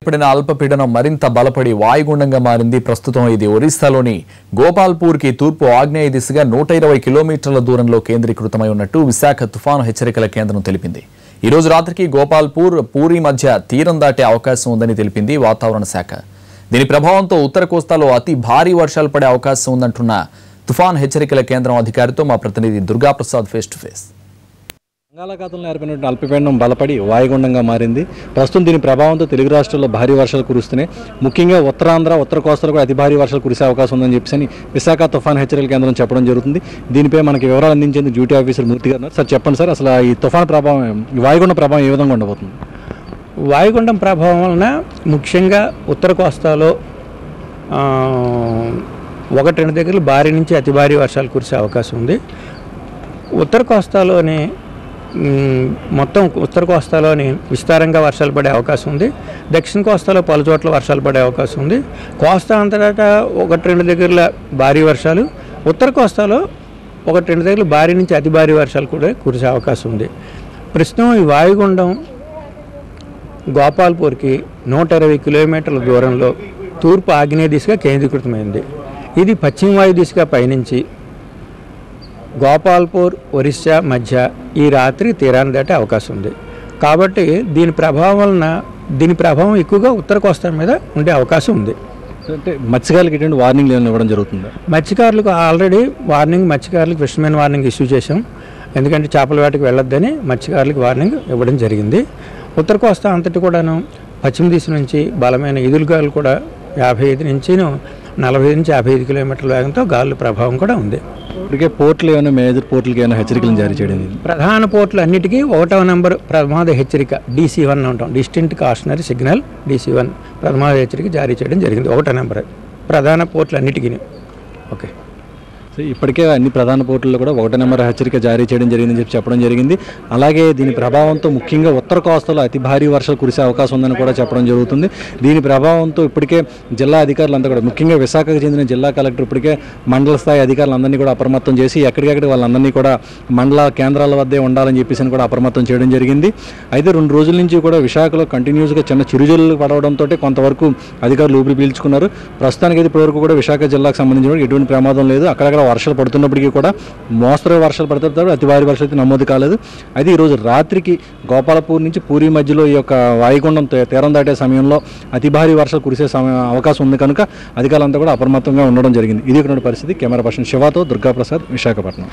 పడిన అల్పపీడనం మరింత బలపడి వాయుగుండంగా మారింది. ప్రస్తుతం ఇది ఒరిస్సాలోని గోపాల్పూర్కి తూర్పు ఆగ్నేయ దిశగా 120 కిలోమీటర్ల దూరంలో కేంద్రీకృతమై ఉన్నట్టు విశాఖ తుఫాను హెచ్చరికల కేంద్రం తెలిపింది. ఈ రోజు రాత్రికి గోపాల్పూర్, పూరి మధ్య తీరం దాటే అవకాశం ఉందని తెలిపింది వాతావరణ శాఖ. దీని ప్రభావంతో ఉత్తర కోస్తాలో అతి భారీ వర్షాలు పడే అవకాశం ఉందంటున్న తుఫాను హెచ్చరికల కేంద్రం అధికారితో మా ప్రతినిధి దుర్గాప్రసాద్ ఫేస్ టు ఫేస్. బంగాళాఖాతంలో ఏర్పడినటువంటి అల్పపీడనం బలపడి వాయుగుండంగా మారింది. ప్రస్తుతం దీని ప్రభావంతో తెలుగు రాష్ట్రాల్లో భారీ వర్షాలు కురుస్తున్నాయి. ముఖ్యంగా ఉత్తరాంధ్ర, ఉత్తర కోస్తాలో కూడా అతి భారీ వర్షాలు కురిసే అవకాశం ఉందని చెప్పేసి విశాఖ తుఫాన్ హెచ్చరికల కేంద్రం చెప్పడం జరుగుతుంది. దీనిపై మనకి వివరాలు అందించేందుకు డ్యూటీ ఆఫీసర్ మూర్తి గారు ఉన్నారు. సార్ చెప్పండి సార్, అసలు ఈ తుఫాన్ ప్రభావం, వాయుగుండం ప్రభావం ఏ విధంగా ఉండబోతుంది? వాయుగుండం ప్రభావం వలన ముఖ్యంగా ఉత్తర కోస్తాలో 1-2 దగ్గర భారీ నుంచి అతి భారీ వర్షాలు కురిసే అవకాశం ఉంది. ఉత్తర కోస్తాలోని మొత్తం ఉత్తర కోస్తాలోని విస్తారంగా వర్షాలు పడే అవకాశం ఉంది. దక్షిణ కోస్తాలో పలు చోట్ల వర్షాలు పడే అవకాశం ఉంది. కోస్తా అంతటా 1-2 దగ్గర భారీ వర్షాలు, ఉత్తర కోస్తాలో 1-2 దగ్గర భారీ నుంచి అతి భారీ వర్షాలు కూడా కురిసే అవకాశం ఉంది. ప్రస్తుతం ఈ వాయుగుండం గోపాల్పూర్కి 120 కిలోమీటర్ల దూరంలో తూర్పు ఆగ్నేయ దిశగా కేంద్రీకృతమైంది. ఇది పశ్చిమ వాయు దిశగా పయనించి గోపాల్పూర్, ఒరిస్సా మధ్య ఈ రాత్రి తీరాన్ని దాటే అవకాశం ఉంది. కాబట్టి దీని ప్రభావం ఎక్కువగా ఉత్తర కోస్తా మీద ఉండే అవకాశం ఉంది. అంటే మత్స్యకారులకు ఎటువంటి వార్నింగ్ ఇవ్వడం జరుగుతుందా? మత్స్యకారులకు ఆల్రెడీ మత్స్యకారులకు ఫిషర్మెన్ వార్నింగ్ ఇష్యూ చేశాం. ఎందుకంటే చేపల వేటకు వెళ్ళొద్దని మత్స్యకారులకు వార్నింగ్ ఇవ్వడం జరిగింది. ఉత్తర కోస్తా అంతటి కూడాను పశ్చిమ దిశ నుంచి బలమైన ఈదురుగాలు కూడా 45 నుంచి 45 నుంచి 55 కిలోమీటర్ల వేగంతో గాలుల ప్రభావం కూడా ఉంది. ఇప్పటికే పోర్టులు ఏమైనా, మేజర్ పోర్టులకి ఏమైనా హెచ్చరికలు జారీ చేయడం? ప్రధాన పోర్టులు అన్నిటికీ 1వ నెంబర్ ప్రమాద హెచ్చరిక DC1 అంటాం, డిస్టింక్ట్ కాషనరీ సిగ్నల్ DC1 ప్రమాద హెచ్చరిక జారీ చేయడం జరిగింది. 1వ నెంబర్ ప్రధాన పోర్టులు అన్నిటికీ. ఓకే, సో ఇప్పటికే అన్ని ప్రధాన పోర్టుల్లో కూడా 1వ నెంబర్ హెచ్చరిక జారీ చేయడం జరిగిందని చెప్పడం జరిగింది. అలాగే దీని ప్రభావంతో ముఖ్యంగా ఉత్తర కోస్తాలో అతి భారీ వర్షాలు కురిసే అవకాశం ఉందని కూడా చెప్పడం జరుగుతుంది. దీని ప్రభావంతో ఇప్పటికే జిల్లా అధికారులంతా కూడా, ముఖ్యంగా విశాఖకు చెందిన జిల్లా కలెక్టర్ ఇప్పటికే మండల స్థాయి అధికారులందరినీ కూడా అప్రమత్తం చేసి ఎక్కడికక్కడ వాళ్ళందరినీ కూడా మండల కేంద్రాల వద్దే ఉండాలని చెప్పేసి కూడా అప్రమత్తం చేయడం జరిగింది. అయితే 2 రోజుల నుంచి కూడా విశాఖలో కంటిన్యూస్గా చిన్న చిరుజల్లు పడవడంతో కొంతవరకు అధికారులు ఊపిరి పీల్చుకున్నారు. ప్రస్తుతానికి అయితే ఇప్పటివరకు కూడా విశాఖ జిల్లాకు సంబంధించిన ఎటువంటి ప్రమాదం లేదు. అక్కడక్కడ వర్షాలు పడుతున్నప్పటికీ కూడా మోస్తరు వర్షాలు పడుతుంటారు, అతి భారీ వర్షాలు అయితే నమోదు కాలేదు. అయితే ఈరోజు రాత్రికి గోపాలపూర్ నుంచి పూరి మధ్యలో ఈ యొక్క వాయుగుండం తీరం దాటే సమయంలో అతి భారీ వర్షాలు కురిసే అవకాశం ఉంది కనుక అధికారులంతా కూడా అప్రమత్తంగా ఉండడం జరిగింది. ఇది ఇక్కడ పరిస్థితి. కెమెరా పర్సన్ శివాతో దుర్గాప్రసాద్, విశాఖపట్నం.